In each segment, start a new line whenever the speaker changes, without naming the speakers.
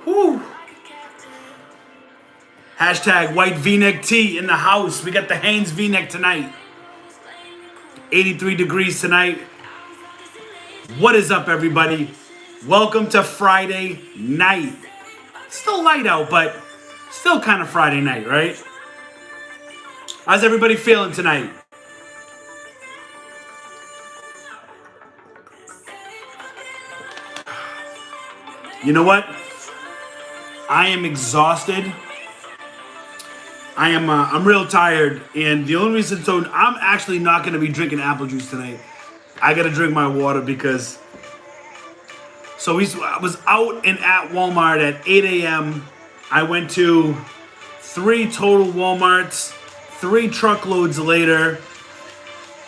Whew. Hashtag white V-neck tee in the house. We got the Hanes V-neck tonight. 83 degrees tonight. What is up, everybody? Welcome to Friday night. Still light out, but still kind of Friday night, right? How's everybody feeling tonight? You know what? I am exhausted. I'm real tired, and the only reason, so I'm actually not going to be drinking apple juice tonight. I got to drink my water because, I was out and at Walmart at 8 a.m. I went to 3 total Walmarts, 3 truckloads later,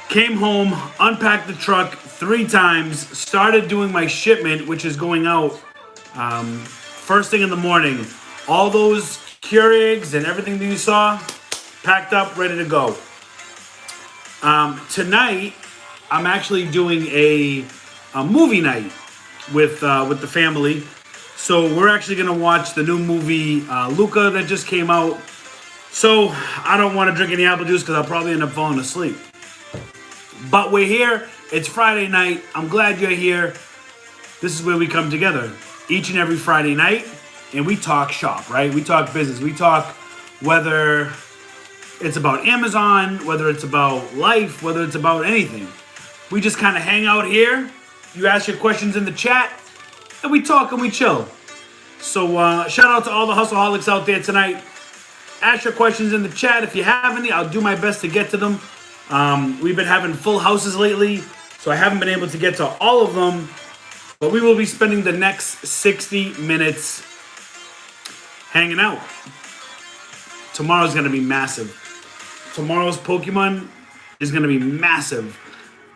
came home, unpacked the truck 3 times, started doing my shipment, which is going out first thing in the morning. All those Keurigs and everything that you saw, packed up, ready to go. Tonight, I'm actually doing a movie night with the family. So we're actually gonna watch the new movie Luca that just came out. So I don't want to drink any apple juice because I'll probably end up falling asleep. But we're here. It's Friday night. I'm glad you're here. This is where we come together each and every Friday night. And we talk shop, right? We talk business. We talk whether it's about Amazon, whether it's about life, whether it's about anything. We just kind of hang out here. You ask your questions in the chat, and we talk and we chill. So shout out to all the Hustleholics out there tonight. Ask your questions in the chat. If you have any, I'll do my best to get to them. We've been having full houses lately, so I haven't been able to get to all of them. But we will be spending the next 60 minutes hanging out. Tomorrow's going to be massive. Tomorrow's Pokemon is going to be massive.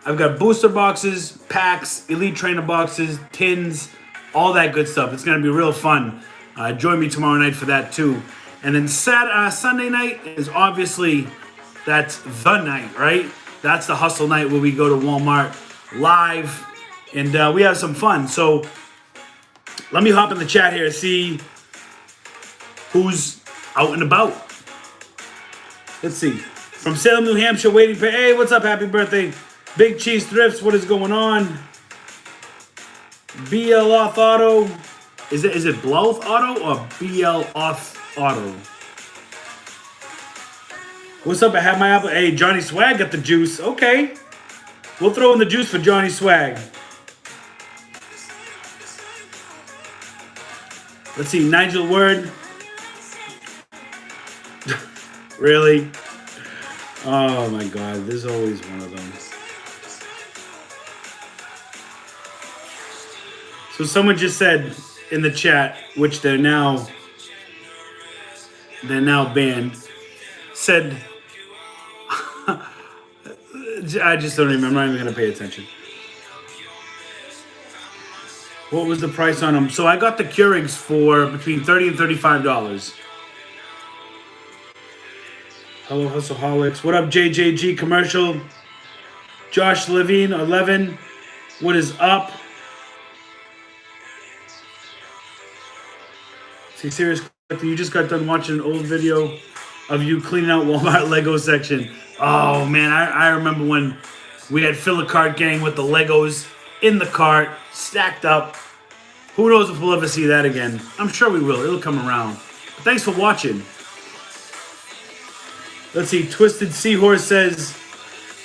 I've got booster boxes, packs, elite trainer boxes, tins, all that good stuff. It's going to be real fun. Join me tomorrow night for that too. And then Sunday night is obviously, that's the night, right? That's the hustle night where we go to Walmart live and we have some fun. So let me hop in the chat here and see who's out and about. Let's see. From Salem, New Hampshire, waiting for, hey, what's up? Happy birthday. Big Cheese Thrifts, what is going on? BL Off Auto. Is it Blouth Auto or BL Off Auto? What's up? I have my apple. Hey, Johnny Swag got the juice. Okay. We'll throw in the juice for Johnny Swag. Let's see. Nigel Word. Really? Oh my God, there's always one of them. So someone just said in the chat, which they're now banned, said, I just don't remember. I'm not even going to pay attention. What was the price on them? So I got the Keurigs for between $30 and $35. Hello, Hustleholics. What up, JJG Commercial? Josh Levine, 11. What is up? See, serious, you just got done watching an old video of you cleaning out Walmart Lego section. Oh, man, I remember when we had fill a cart gang with the Legos in the cart, stacked up. Who knows if we'll ever see that again. I'm sure we will. It'll come around. But thanks for watching. Let's see, Twisted Seahorse says,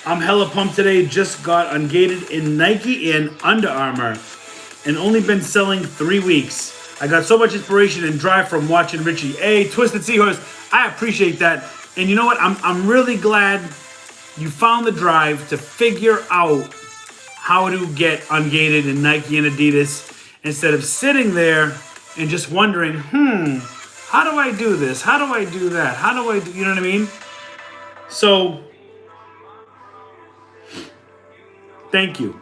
I'm hella pumped today. Just got ungated in Nike and Under Armour and only been selling 3 weeks. I got so much inspiration and drive from watching Richie. Hey, Twisted Seahorse, I appreciate that. And you know what? I'm really glad you found the drive to figure out how to get ungated in Nike and Adidas instead of sitting there and just wondering, how do I do this? How do I do that? How do I do, you know what I mean? So, thank you.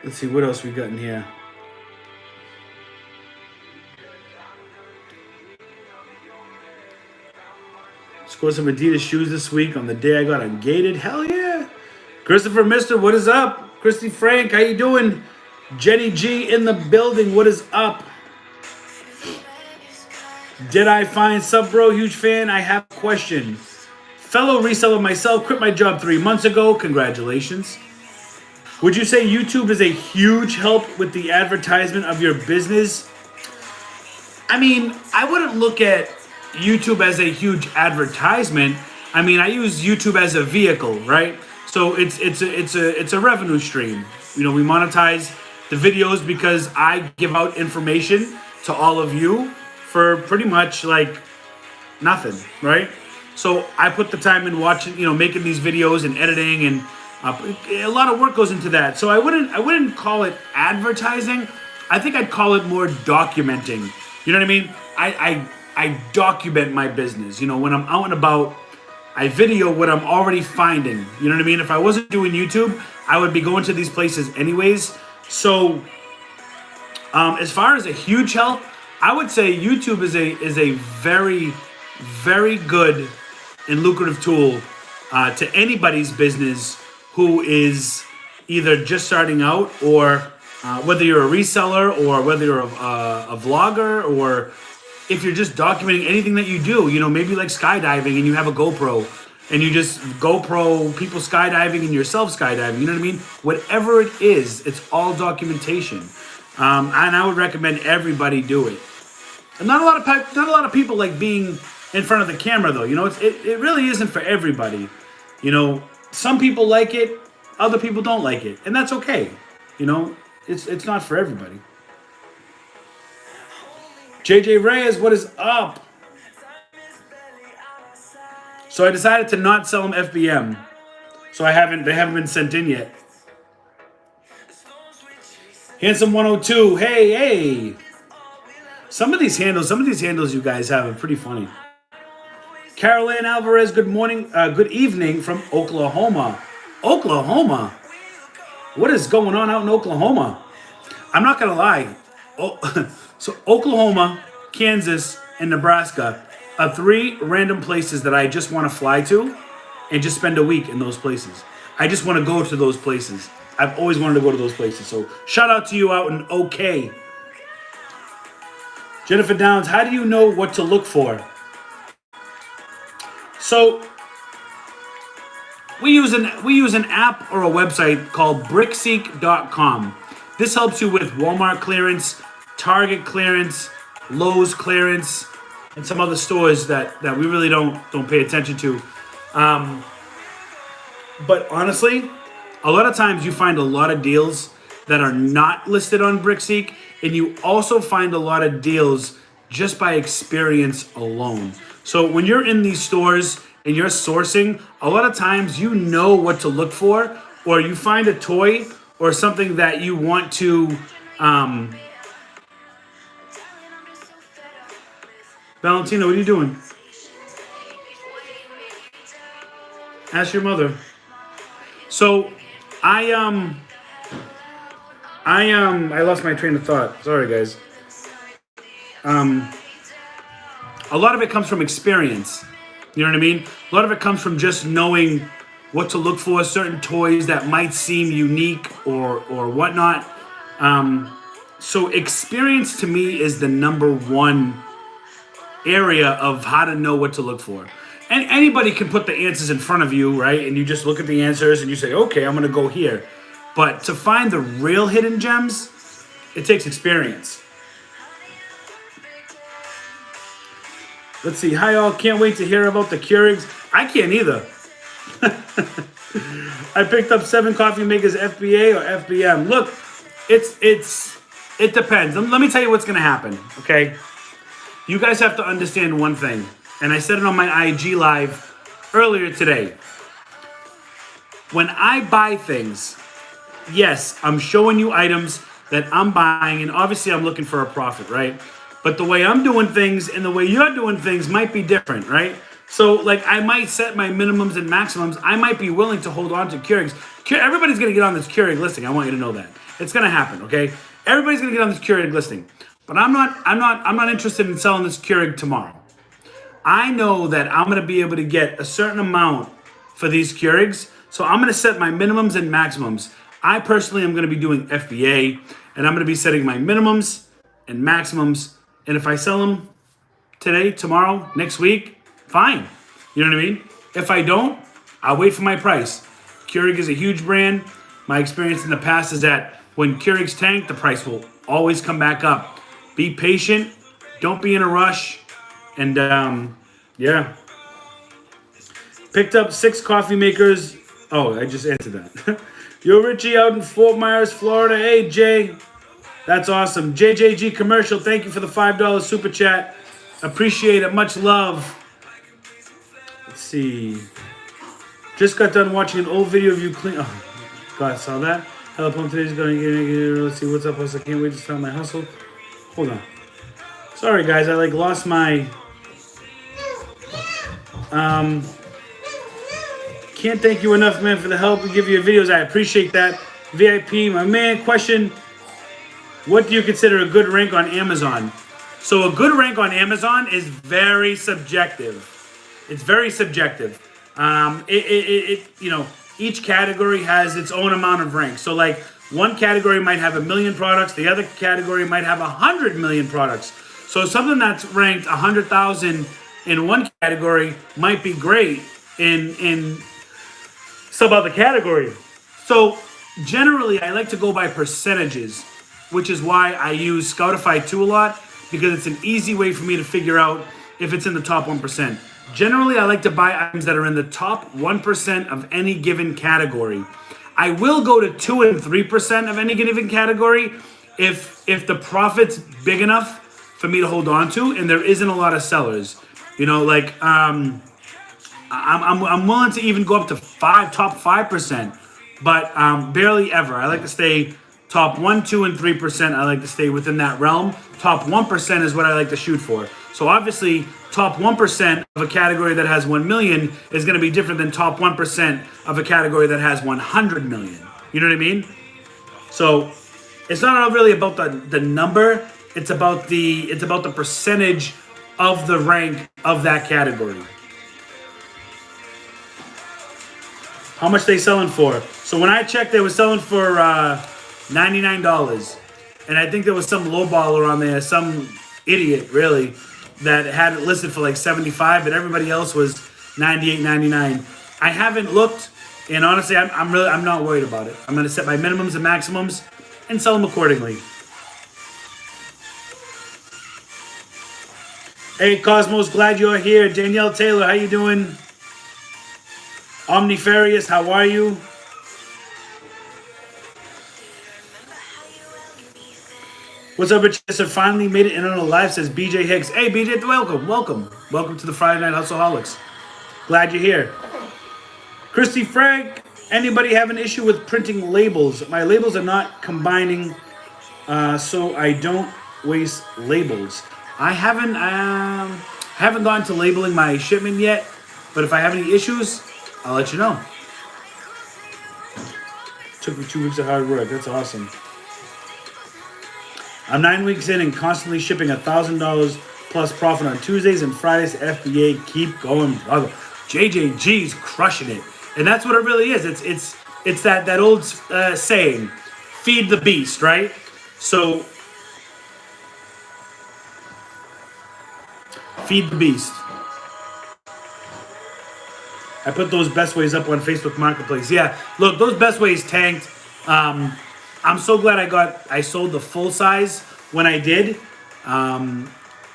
Let's see, what else we got in here? Scored some Adidas shoes this week on the day I got ungated. Hell yeah. Christopher Mister, what is up? Christy Frank, how you doing? Jenny G in the building. What is up? Did I find sub bro? Huge fan. I have a question. Fellow reseller myself, quit my job 3 months ago. Congratulations. Would you say YouTube is a huge help with the advertisement of your business? I mean, I wouldn't look at YouTube as a huge advertisement. I mean, I use YouTube as a vehicle, right? So it's a revenue stream. You know, we monetize the videos because I give out information to all of you for pretty much like nothing, right? So I put the time in watching, you know, making these videos and editing, and a lot of work goes into that. So I wouldn't call it advertising. I think I'd call it more documenting. You know what I mean? I document my business. You know, when I'm out and about, I video what I'm already finding. You know what I mean? If I wasn't doing YouTube, I would be going to these places anyways. So as far as a huge help, I would say YouTube is a very, very good and lucrative tool to anybody's business who is either just starting out, or whether you're a reseller, or whether you're a vlogger, or if you're just documenting anything that you do. You know, maybe like skydiving and you have a GoPro and you just GoPro people skydiving and yourself skydiving. You know what I mean? Whatever it is, it's all documentation. And I would recommend everybody do it. And not a lot of people like being in front of the camera, though. You know, it really isn't for everybody. You know, some people like it, other people don't like it, and that's okay. You know, it's not for everybody. JJ Reyes, what is up? So I decided to not sell them FBM. So they haven't been sent in yet. Handsome 102, hey. Some of these handles you guys have are pretty funny. Carol Ann Alvarez, good morning, good evening from Oklahoma. Oklahoma? What is going on out in Oklahoma? I'm not gonna lie. So Oklahoma, Kansas, and Nebraska are 3 random places that I just want to fly to and just spend a week in those places. I just want to go to those places. I've always wanted to go to those places. So shout out to you out in OK. Jennifer Downs, how do you know what to look for? So we use an app or a website called brickseek.com. This helps you with Walmart clearance, Target clearance, Lowe's clearance, and some other stores that we really don't pay attention to. But honestly, a lot of times you find a lot of deals that are not listed on BrickSeek, and you also find a lot of deals just by experience alone. So when you're in these stores and you're sourcing, a lot of times you know what to look for, or you find a toy or something that you want to Valentina, what are you doing? Ask your mother. So I lost my train of thought. Sorry, guys. A lot of it comes from experience. You know what I mean? A lot of it comes from just knowing what to look for, certain toys that might seem unique or whatnot. So experience to me is the number one area of how to know what to look for. And anybody can put the answers in front of you, right? And you just look at the answers and you say, okay, I'm going to go here. But to find the real hidden gems, it takes experience. Let's see. Hi, all. Can't wait to hear about the Keurigs. I can't either. I picked up 7 coffee makers, FBA or FBM. Look, it depends. Let me tell you what's going to happen, okay? You guys have to understand one thing, and I said it on my IG live earlier today. When I buy things, yes, I'm showing you items that I'm buying, and obviously I'm looking for a profit, right? But the way I'm doing things and the way you're doing things might be different, right? So, like, I might set my minimums and maximums. I might be willing to hold on to Keurigs. Everybody's going to get on this Keurig listing. I want you to know that. It's going to happen, okay? Everybody's going to get on this Keurig listing. But I'm not interested in selling this Keurig tomorrow. I know that I'm going to be able to get a certain amount for these Keurigs, so I'm going to set my minimums and maximums. I personally am going to be doing FBA, and I'm going to be setting my minimums and maximums. And if I sell them today, tomorrow, next week, fine. You know what I mean? If I don't, I'll wait for my price. Keurig is a huge brand. My experience in the past is that when Keurigs tank, the price will always come back up. Be patient. Don't be in a rush. And yeah. Picked up 6 coffee makers. Oh, I just answered that. Yo, Richie out in Fort Myers, Florida. Hey, Jay. That's awesome. JJG Commercial, thank you for the $5 super chat. Appreciate it. Much love. Let's see. Just got done watching an old video of you clean. Oh, God, I saw that. Hello, Plum. Today's going to get. Let's see what's up. I can't wait to start my hustle. Hold on. Sorry, guys. I lost my. Can't thank you enough, man, for the help we give you videos. I appreciate that. VIP, my man. Question: what do you consider a good rank on Amazon? So a good rank on Amazon is very subjective. It's very subjective. Each category has its own amount of ranks. So like one category might have 1 million products, the other category might have 100 million products. So something that's ranked 100,000 in one category might be great in some other category. So generally, I like to go by percentages, which is why I use Scoutify 2 a lot, because it's an easy way for me to figure out if it's in the top 1%. Generally, I like to buy items that are in the top 1% of any given category. I will go to 2 and 3% of any given category if the profit's big enough for me to hold on to, and there isn't a lot of sellers. I'm willing to even go up to top 5%, but barely ever. I like to stay top 1, 2, and 3%. I like to stay within that realm. Top 1% is what I like to shoot for. So obviously, top 1% of a category that has 1 million is going to be different than top 1% of a category that has 100 million. You know what I mean? So it's not really about the number. It's about the percentage of the rank of that category. How much they selling for? So when I checked, they were selling for $99. And I think there was some lowballer on there, some idiot, really, that had it listed for like $75, but everybody else was $98.99. I haven't looked, and honestly, I'm not worried about it. I'm gonna set my minimums and maximums and sell them accordingly. Hey, Cosmos, glad you're here. Danielle Taylor, how you doing? Omnifarious, how are you? What's up, Richie? Finally made it in on a live, says BJ Hicks. Hey, BJ, welcome to the Friday Night Hustleholics. Glad you're here. Christy Frank, anybody have an issue with printing labels? My labels are not combining, so I don't waste labels. I haven't gone to labeling my shipment yet, but if I have any issues, I'll let you know. Took me 2 weeks of hard work. That's awesome. I'm 9 weeks in and constantly shipping $1,000 plus profit on Tuesdays and Fridays to FBA. Keep going, brother. JJG's crushing it, and that's what it really is. It's that old saying, feed the beast, right? So feed the beast. I put those best ways up on Facebook Marketplace. Yeah, look, those best ways tanked. I'm so glad I sold the full size when I did. I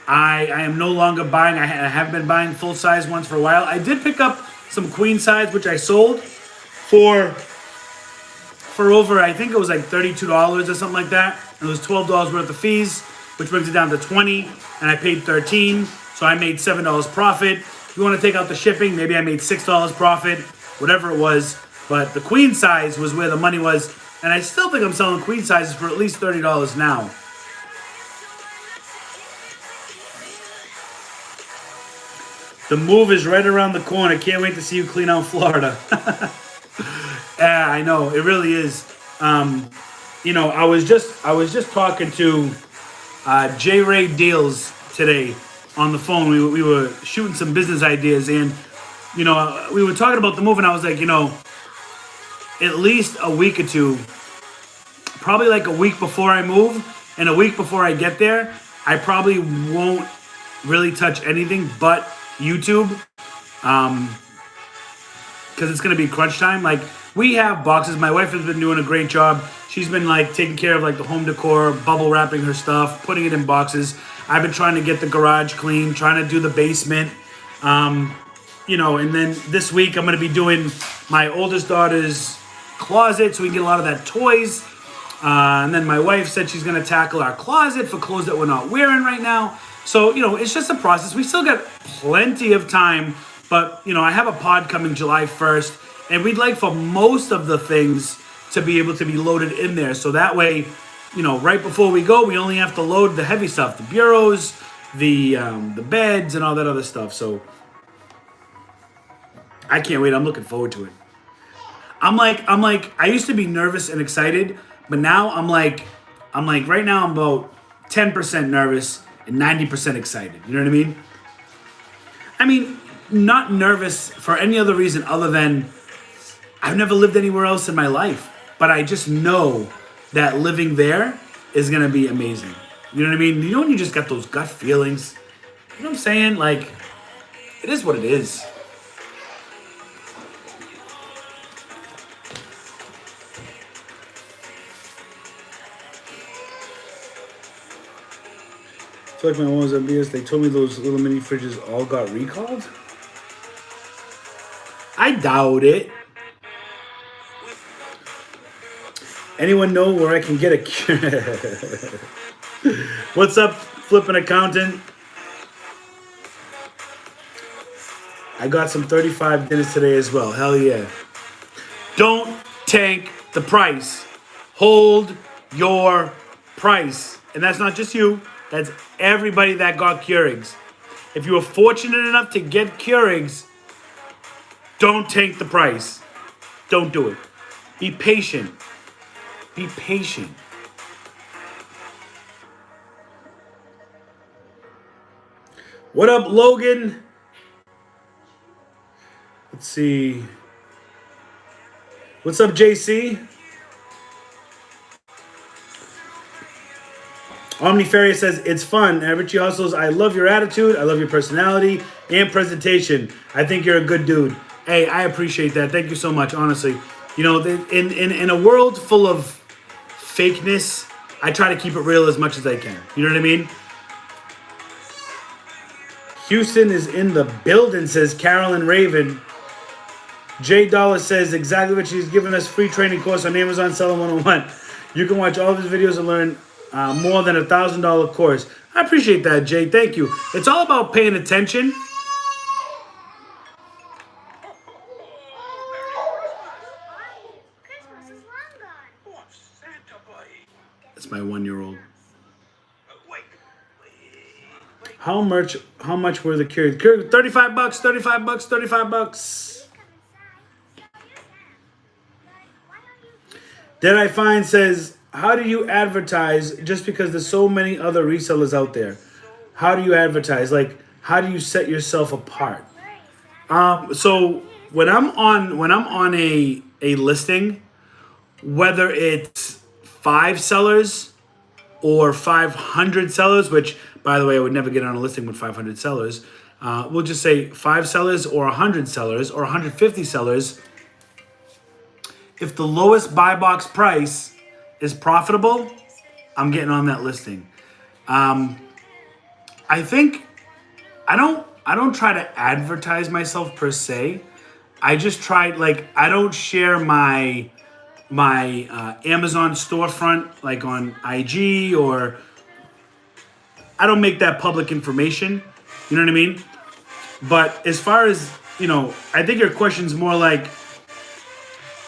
am no longer buying. I haven't been buying full size ones for a while. I did pick up some queen size, which I sold for over, I think it was like $32 or something like that. And it was $12 worth of fees, which brings it down to $20, and I paid $13, so I made $7 profit. If you want to take out the shipping, maybe I made $6 profit, whatever it was. But the queen size was where the money was. And I still think I'm selling queen sizes for at least $30 now. The move is right around the corner. Can't wait to see you clean out Florida. Yeah, I know. It really is. I was just talking to J Ray Deals today on the phone. We were shooting some business ideas, and we were talking about the move, and I was like, at least a week or two, probably like a week before I move and a week before I get there, I probably won't really touch anything but YouTube, because it's going to be crunch time. Like, we have boxes. My wife has been doing a great job. She's been like taking care of like the home decor, bubble wrapping her stuff, putting it in boxes. I've been trying to get the garage clean, trying to do the basement. You know, and then this week I'm going to be doing my oldest daughter's closet so we can get a lot of that toys. And then my wife said she's going to tackle our closet for clothes that we're not wearing right now. So, you know, it's just a process. We still got plenty of time, but, you know, I have a pod coming July 1st, and we'd like for most of the things to be able to be loaded in there. So that way, you know, right before we go, we only have to load the heavy stuff, the bureaus, the beds, and all that other stuff. So I can't wait. I'm looking forward to it. I'm like, I used to be nervous and excited, but now I'm like, right now I'm about 10% nervous and 90% excited. You know what I mean? I mean, not nervous for any other reason other than I've never lived anywhere else in my life, but I just know that living there is going to be amazing. You know what I mean? You know when you just got those gut feelings? You know what I'm saying? Like, it is what it is. I feel like my mom was envious. They told me those little mini fridges all got recalled. I doubt it. Anyone know where I can get a... What's up, flipping accountant? I got some 35 dinners today as well. Hell yeah. Don't tank the price. Hold your price. And that's not just you. That's everybody that got Keurigs. If you were fortunate enough to get Keurigs, don't tank the price. Don't do it. Be patient. Be patient. What up, Logan? Let's see. What's up, JC? Omniferia says, it's fun. Richie Hustles, I love your attitude. I love your personality and presentation. I think you're a good dude. Hey, I appreciate that. Thank you so much, honestly. You know, in a world full of fakeness, I try to keep it real as much as I can. You know what I mean? Houston is in the building, says Carolyn Raven. J Dollar says exactly what she's giving us, free training course on Amazon Seller 101. You can watch all of his videos and learn more than $1,000 course. I appreciate that, Jay. Thank you. It's all about paying attention. That's my 1-year-old. How much were the Keurigs? $35, $35, $35. Then I find says, how do you advertise just because there's so many other resellers out there? How do you advertise? Like, how do you set yourself apart? So when I'm on a listing, whether it's 5 sellers or 500 sellers, which by the way, I would never get on a listing with 500 sellers. We'll just say 5 sellers or 100 sellers or 150 sellers. If the lowest buy box price is profitable, I'm getting on that listing. I think I don't try to advertise myself per se. I just try, like, I don't share my Amazon storefront like on IG, or I don't make that public information. You know what I mean? But as far as, you know, I think your question's more like,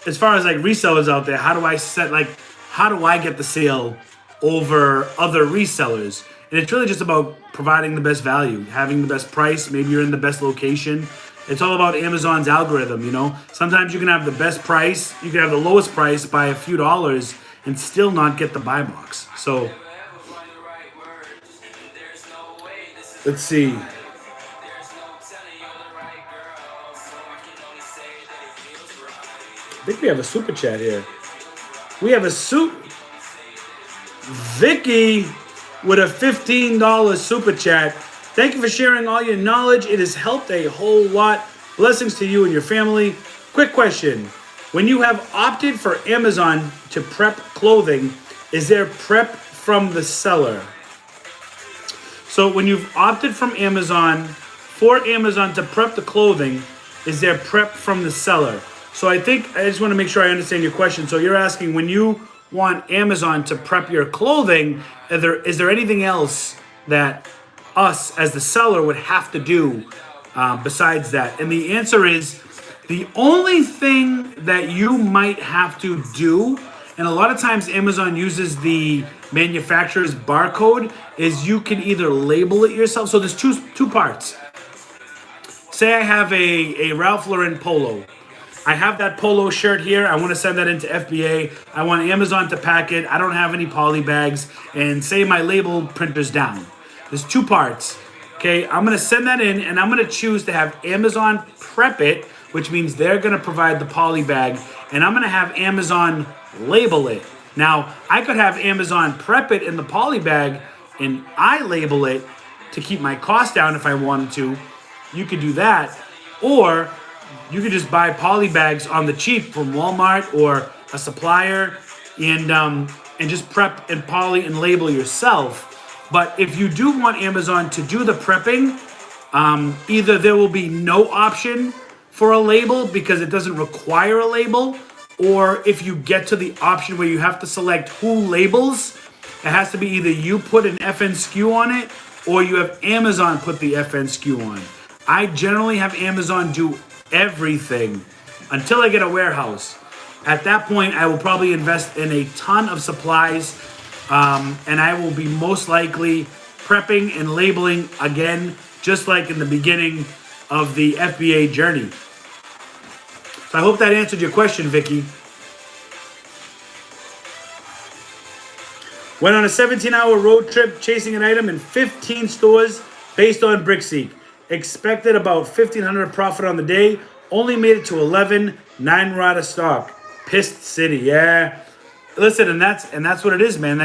as far as like resellers out there, how do I get the sale over other resellers? And it's really just about providing the best value, having the best price. Maybe you're in the best location. It's all about Amazon's algorithm, you know? Sometimes you can have the best price, you can have the lowest price by a few dollars and still not get the buy box. So let's see. I think we have a super chat here. We have a Vicky with a $15 super chat. Thank you for sharing all your knowledge. It has helped a whole lot. Blessings to you and your family. Quick question. When you have opted for Amazon to prep clothing, is there prep from the seller? So when you've opted for Amazon to prep the clothing, is there prep from the seller? So I just want to make sure I understand your question. So you're asking, when you want Amazon to prep your clothing, is there anything else that us as the seller would have to do besides that? And the answer is, the only thing that you might have to do, and a lot of times Amazon uses the manufacturer's barcode, is you can either label it yourself. So there's two parts. Say I have a Ralph Lauren polo. I have that polo shirt here. I want to send that into FBA. I want Amazon to pack it. I don't have any poly bags. And say my label printer's down. There's two parts. Okay, I'm going to send that in, and I'm going to choose to have Amazon prep it, which means they're going to provide the poly bag, and I'm going to have Amazon label it. Now, I could have Amazon prep it in the poly bag, and I label it to keep my cost down if I wanted to. You could do that, or you could just buy poly bags on the cheap from Walmart or a supplier, and just prep and poly and label yourself. But if you do want Amazon to do the prepping, either there will be no option for a label because it doesn't require a label, or if you get to the option where you have to select who labels, it has to be either you put an FNSKU on it or you have Amazon put the FNSKU on. I generally have Amazon do everything until I get a warehouse. At that point, I will probably invest in a ton of supplies, and I will be most likely prepping and labeling again, just like in the beginning of the FBA journey. So I hope that answered your question, Vicky. Went on a 17-hour road trip chasing an item in 15 stores based on BrickSeek. Expected about $1,500 profit on the day. Only made it to 11. 9 were out of stock. Pissed City, yeah. Listen, and that's what it is, man.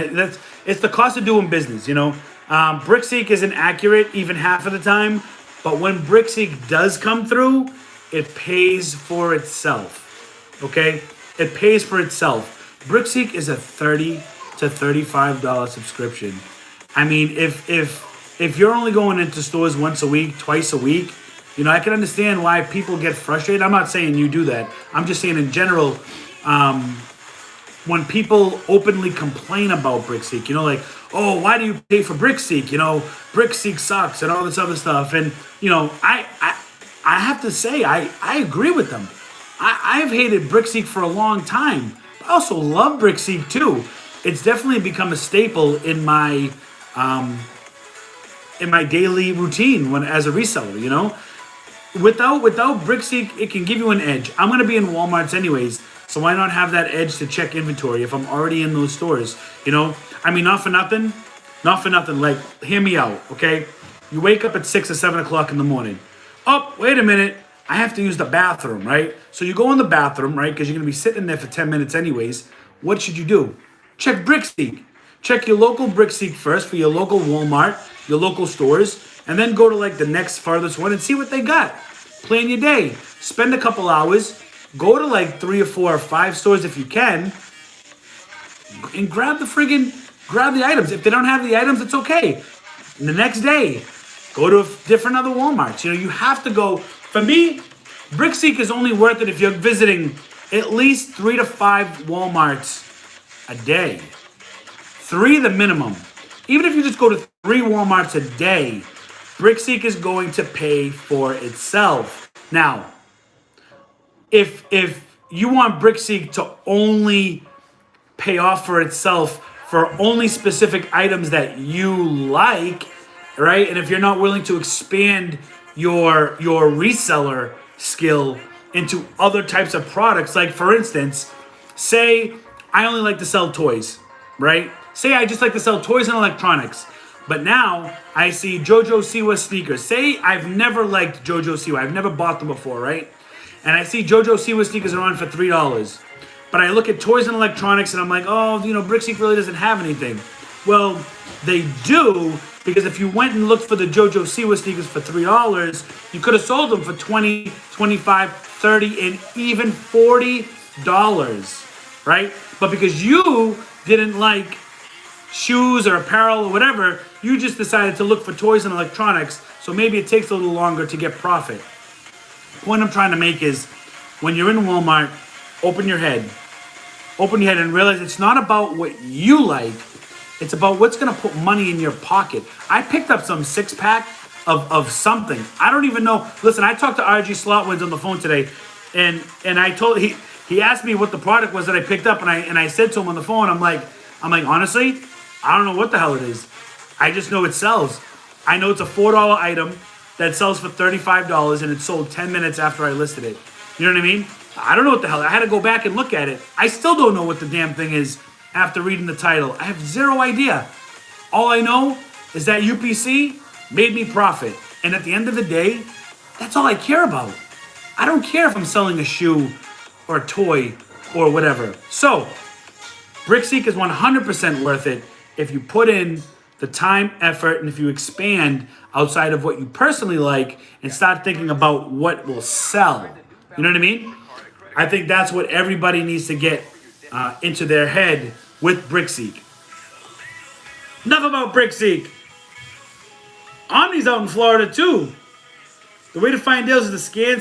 It's the cost of doing business, you know. BrickSeek isn't accurate even half of the time, but when BrickSeek does come through, it pays for itself. Okay, it pays for itself. BrickSeek is a $30 to $35 subscription. I mean, if you're only going into stores once a week, twice a week, you know, I can understand why people get frustrated. I'm not saying you do that. I'm just saying in general, when people openly complain about BrickSeek, you know, like, oh, why do you pay for BrickSeek? You know, BrickSeek sucks and all this other stuff. And, you know, I have to say, I agree with them. I've hated BrickSeek for a long time. I also love BrickSeek too. It's definitely become a staple in my daily routine as a reseller, you know. Without BrickSeek, it can give you an edge. I'm going to be in Walmart's anyways, so why not have that edge to check inventory if I'm already in those stores, you know? I mean, not for nothing, like, hear me out, okay? You wake up at 6 or 7 o'clock in the morning. Oh, wait a minute, I have to use the bathroom, right? So you go in the bathroom, right, because you're going to be sitting there for 10 minutes anyways. What should you do? Check BrickSeek. Check your local BrickSeek first for your local Walmart, your local stores, and then go to like the next farthest one and see what they got. Plan your day. Spend a couple hours. Go to like 3 or 4 or 5 stores if you can, and grab the items. If they don't have the items, it's okay. And the next day, go to different other Walmarts. You know, you have to go. For me, BrickSeek is only worth it if you're visiting at least 3 to 5 Walmarts a day. 3 the minimum. Even if you just go to 3 Walmarts a day, BrickSeek is going to pay for itself. Now, if you want BrickSeek to only pay off for itself for only specific items that you like, right? And if you're not willing to expand your reseller skill into other types of products, like for instance, say I only like to sell toys, right? Say I just like to sell toys and electronics. But now I see JoJo Siwa sneakers. Say I've never liked JoJo Siwa. I've never bought them before, right? and I see JoJo Siwa sneakers are on for $3. But I look at toys and electronics and I'm like, oh, Brickseek really doesn't have anything. Well, they do, because if you went and looked for the JoJo Siwa sneakers for $3, you could have sold them for $20, $25, $30, and even $40, right? But because you didn't like shoes or apparel or whatever, you just decided to look for toys and electronics, so maybe it takes a little longer to get profit. The point I'm trying to make is, when you're in Walmart, open your head and realize it's not about what you like, it's about what's going to put money in your pocket. I picked up some 6-pack of something. I don't even know. Listen, I talked to RG Slotwins on the phone today, and I told he asked me what the product was that I picked up, and I said to him on the phone, I'm like, honestly, I don't know what the hell it is. I just know it sells. I know it's a $4 item that sells for $35, and it sold 10 minutes after I listed it. You know what I mean? I don't know what the hell. I had to go back and look at it. I still don't know what the damn thing is after reading the title. I have zero idea. All I know is that UPC made me profit. And at the end of the day, that's all I care about. I don't care if I'm selling a shoe or a toy or whatever. So, Brickseek is 100% worth it if you put in the time, effort, and if you expand outside of what you personally like and start thinking about what will sell. You know what I mean? I think that's what everybody needs to get into their head with Brickseek. Enough about Brickseek. Omni's out in Florida too. The way to find deals is to scan.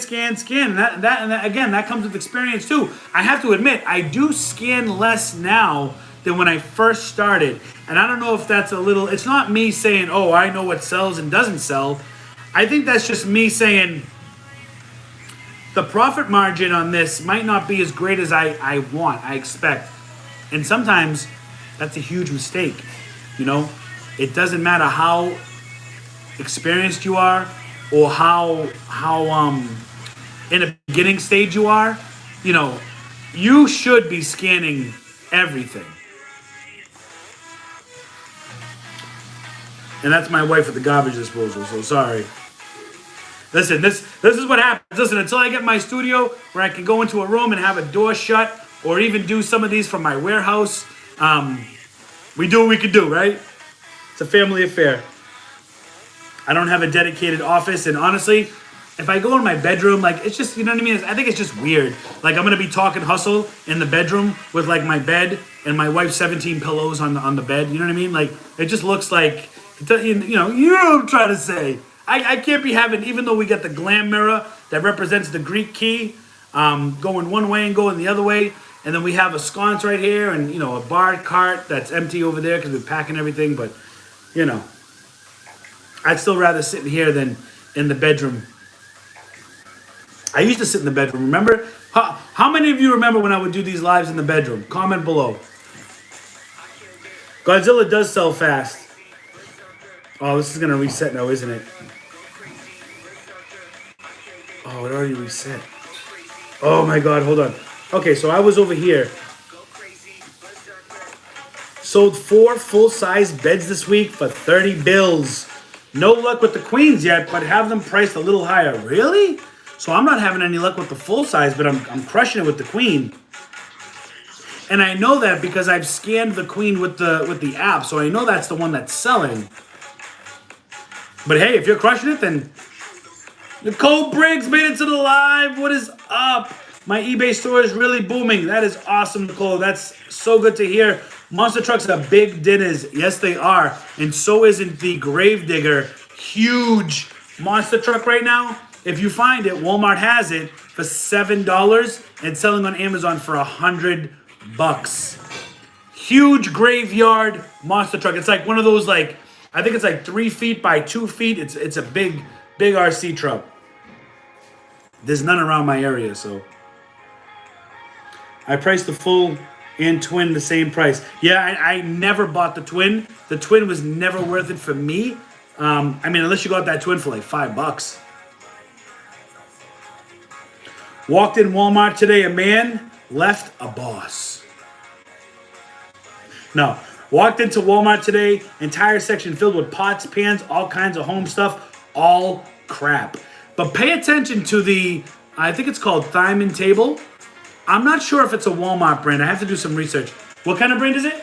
And that again, that comes with experience too. I have to admit, I do scan less now than when I first started. And I don't know if that's it's not me saying, oh, I know what sells and doesn't sell. I think that's just me saying, the profit margin on this might not be as great as I expect. And sometimes that's a huge mistake. It doesn't matter how experienced you are or how in a beginning stage you are. You should be scanning everything. And that's my wife at the garbage disposal, so sorry. Listen, this is what happens. Listen, until I get my studio where I can go into a room and have a door shut, or even do some of these from my warehouse, we do what we can do, right? It's a family affair. I don't have a dedicated office, and honestly, if I go in my bedroom, it's just, you know what I mean? I think it's just weird. I'm going to be talking hustle in the bedroom with, my bed and my wife's 17 pillows on the bed. You know what I mean? It just looks like, you know what I'm trying to say. I can't be having, even though we got the glam mirror that represents the Greek key, going one way and going the other way, and then we have a sconce right here and, a bar cart that's empty over there because we're packing everything, but, I'd still rather sit in here than in the bedroom. I used to sit in the bedroom, remember? How many of you remember when I would do these lives in the bedroom? Comment below. Godzilla does sell fast. Oh, this is going to reset now, isn't it? Oh, it already reset. Oh my God, hold on. Okay, so I was over here. Sold 4 full-size beds this week for 30 bills. No luck with the queens yet, but have them priced a little higher. Really? So I'm not having any luck with the full-size, but I'm crushing it with the queen. And I know that because I've scanned the queen with the app, so I know that's the one that's selling. But hey, if you're crushing it, then Nicole Briggs made it to the live. What is up? My eBay store is really booming. That is awesome, Nicole. That's so good to hear. Monster trucks are big dinners. Yes, they are. And so isn't the Gravedigger. Huge monster truck right now. If you find it, Walmart has it for $7 and selling on Amazon for $100. Huge graveyard monster truck. It's like one of those, I think it's 3 feet by 2 feet. It's a big RC truck. There's none around my area, so I priced the full and twin the same price. Yeah, I never bought the twin. The twin was never worth it for me. Unless you got that twin for $5. Walked in Walmart today, a man left a boss. No. Walked into Walmart today, entire section filled with pots, pans, all kinds of home stuff, all crap. But pay attention to the I think it's called Thyme Table. I'm not sure if it's a Walmart brand. I have to do some research. What kind of brand is it?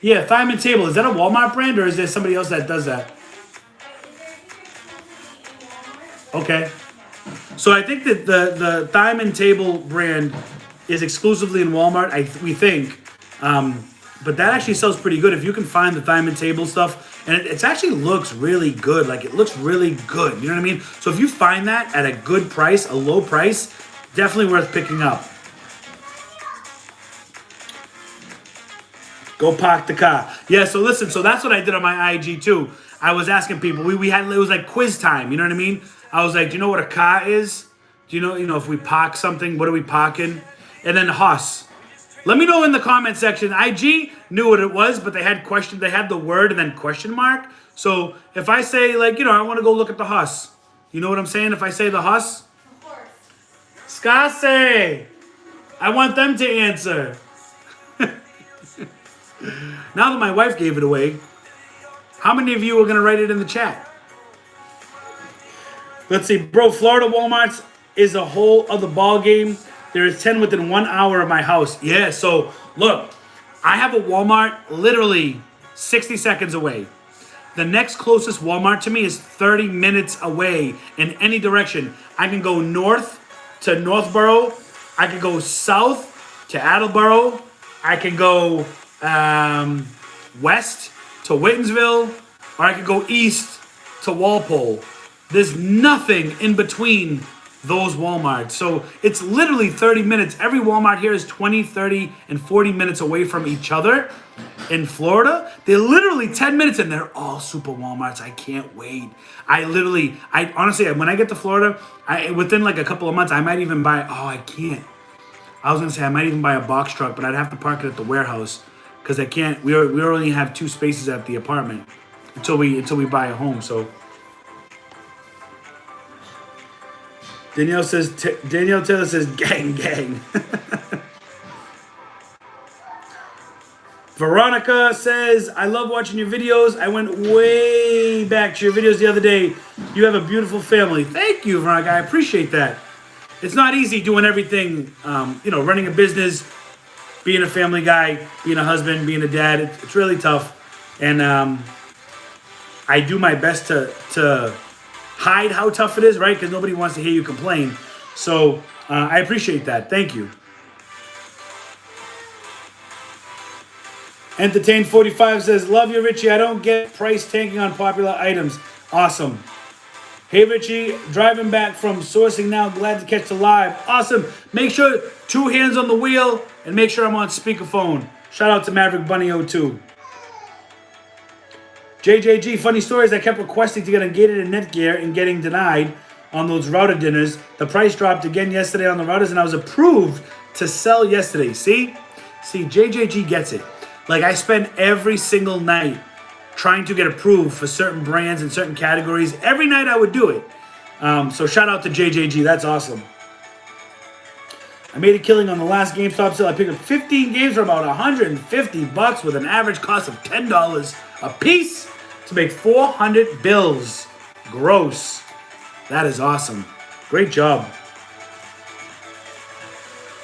Yeah, Thyme Table. Is that a Walmart brand or is there somebody else that does that? Okay. So I think that the Thyme Table brand is exclusively in Walmart, we think. But that actually sells pretty good. If you can find the Thyme Table stuff, and it actually looks really good. Like, it looks really good. You know what I mean? So if you find that at a good price, a low price, definitely worth picking up. Go park the car. Yeah, so listen, so that's what I did on my IG too. I was asking people, we had, it was like quiz time, you know what I mean? I was like, do you know what a car is? Do you know if we park something, what are we parking? And then Hus. Let me know in the comment section. IG knew what it was, but they had the word and then question mark. So if I say, like, I want to go look at the Hus. You know what I'm saying? If I say the Hus?
Of course.
Scase. I want them to answer. Now that my wife gave it away, how many of you are going to write it in the chat? Let's see. Bro, Florida Walmart's is a whole other ball game. There is 10 within 1 hour of my house. Yeah, so look, I have a Walmart literally 60 seconds away. The next closest Walmart to me is 30 minutes away in any direction. I can go north to Northborough. I can go south to Attleboro. I can go west to Whitensville, or I could go east to Walpole. There's nothing in between those Walmarts. So it's literally 30 minutes. Every Walmart here is 20, 30, and 40 minutes away from each other. In Florida, they're literally 10 minutes and they're all super Walmarts. I can't wait. I honestly, when I get to Florida, within like a couple of months, I might even buy, I was gonna say I might even buy a box truck, but I'd have to park it at the warehouse because I can't, we only have 2 spaces at the apartment until we buy a home, so. Danielle Taylor says, gang, gang. Veronica says, I love watching your videos. I went way back to your videos the other day. You have a beautiful family. Thank you, Veronica. I appreciate that. It's not easy doing everything, running a business, being a family guy, being a husband, being a dad. It's really tough. And I do my best to hide how tough it is, right? Because nobody wants to hear you complain. So I appreciate that. Thank you. Entertain45 says, love you, Richie. I don't get price tanking on popular items. Awesome. Hey, Richie, driving back from sourcing now. Glad to catch the live. Awesome. Make sure 2 hands on the wheel and make sure I'm on speakerphone. Shout out to Maverick Bunny 02. JJG, funny stories. I kept requesting to get ungated in Netgear and getting denied on those router dinners. The price dropped again yesterday on the routers and I was approved to sell yesterday. See, JJG gets it. Like, I spend every single night trying to get approved for certain brands and certain categories. Every night I would do it. So shout out to JJG. That's awesome. I made a killing on the last GameStop sale. I picked up 15 games for about $150 with an average cost of $10 a piece to make 400 bills. Gross. That is awesome. Great job.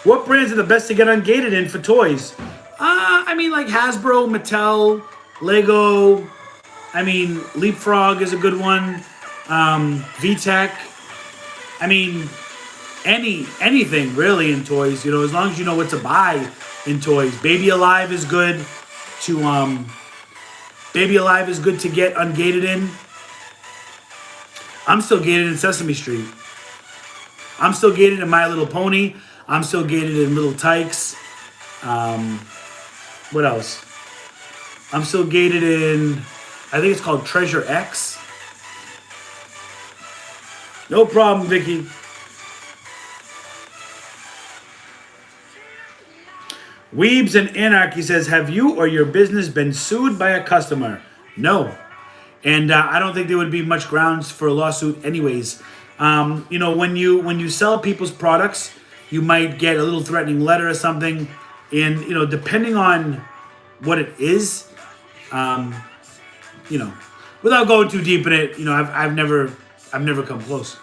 What brands are the best to get ungated in for toys? Like Hasbro, Mattel, Lego. Leapfrog is a good one. VTech. Anything really in toys, as long as you know what to buy in toys. Baby Alive is good to get ungated in. I'm still gated in Sesame Street. I'm still gated in My Little Pony. I'm still gated in Little Tykes. What else? I'm still gated in, I think it's called Treasure X. No problem, Vicky. Weebs and Anarchy says, have you or your business been sued by a customer? No. And I don't think there would be much grounds for a lawsuit anyways. When you sell people's products, you might get a little threatening letter or something. And, depending on what it is, without going too deep in it, I've never come close.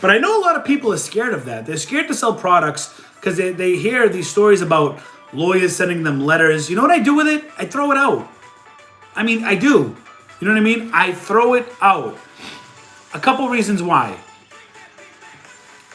But I know a lot of people are scared of that. They're scared to sell products because they hear these stories about lawyers sending them letters. You know what I do with it? I throw it out. I mean, I do. You know what I mean? I throw it out. A couple reasons why.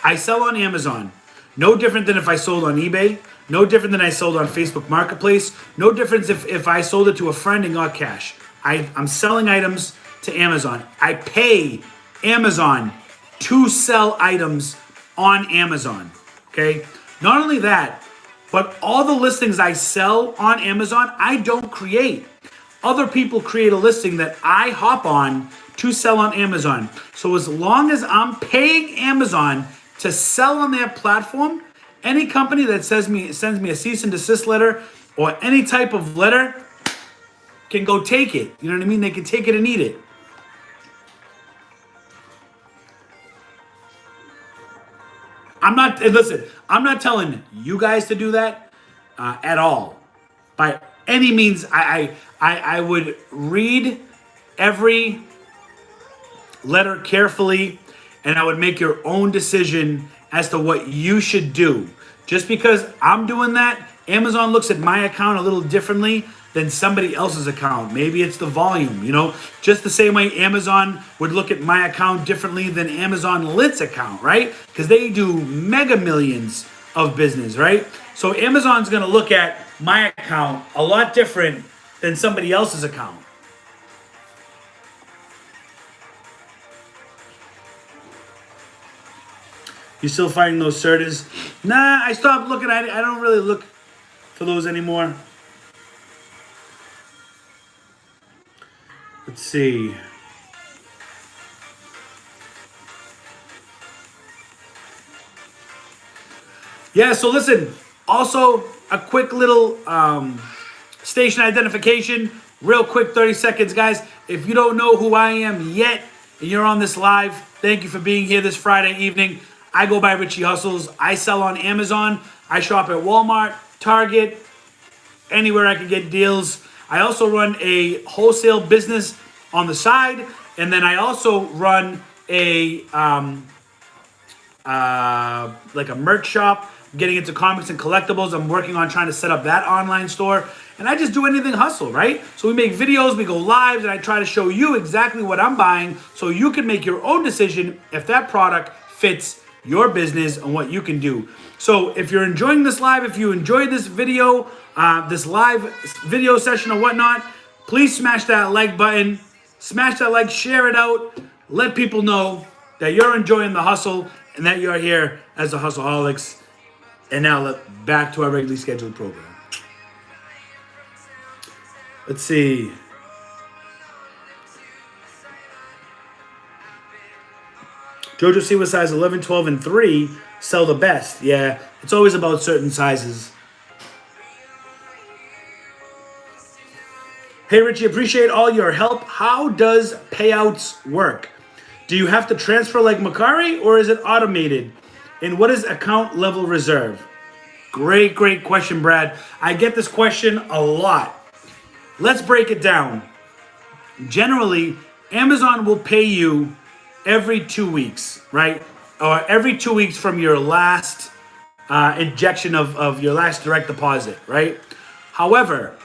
I sell on Amazon. No different than if I sold on eBay. No different than I sold on Facebook Marketplace. No difference if I sold it to a friend and got cash. I'm selling items to Amazon. I pay Amazon to sell items on Amazon. Okay? Not only that, but all the listings I sell on Amazon, I don't create. Other people create a listing that I hop on to sell on Amazon. So as long as I'm paying Amazon to sell on their platform, any company that sends me a cease and desist letter or any type of letter can go take it. You know what I mean? They can take it and eat it. I'm not telling you guys to do that at all. By any means, I would read every letter carefully, and I would make your own decision as to what you should do. Just because I'm doing that, Amazon looks at my account a little differently than somebody else's account. Maybe it's the volume, just the same way Amazon would look at my account differently than Amazon Lit's account, right? Because they do mega millions of business, right? So Amazon's gonna look at my account a lot different than somebody else's account. You still finding those certas? Nah, I stopped looking at it. I don't really look for those anymore. Let's see. Yeah, so listen, also a quick little station identification, real quick, 30 seconds, guys. If you don't know who I am yet and you're on this live, thank you for being here this Friday evening. I go by Richie Hustles. I sell on Amazon. I shop at Walmart, Target, anywhere I can get deals. I also run a wholesale business on the side, and then I also run a like a merch shop, getting into comics and collectibles. I'm working on trying to set up that online store, and I just do anything hustle, right? So we make videos, we go live, and I try to show you exactly what I'm buying so you can make your own decision if that product fits your business and what you can do. So if you're enjoying this live, if you enjoyed this video, this live video session or whatnot, please smash that like button, smash that like, share it out, let people know that you're enjoying the hustle and that you're here as the Hustleholics. And now back to our regularly scheduled program. Let's see. Jojo C was size 11, 12, and 3 sell the best. Yeah, it's always about certain sizes. Hey, Richie, appreciate all your help. How does payouts work? Do you have to transfer like Macari, or is it automated? And what is account level reserve? Great question, Brad. I get this question a lot. Let's break it down. Generally, Amazon will pay you every 2 weeks, right? Or every 2 weeks from your last injection of your last direct deposit, right? However,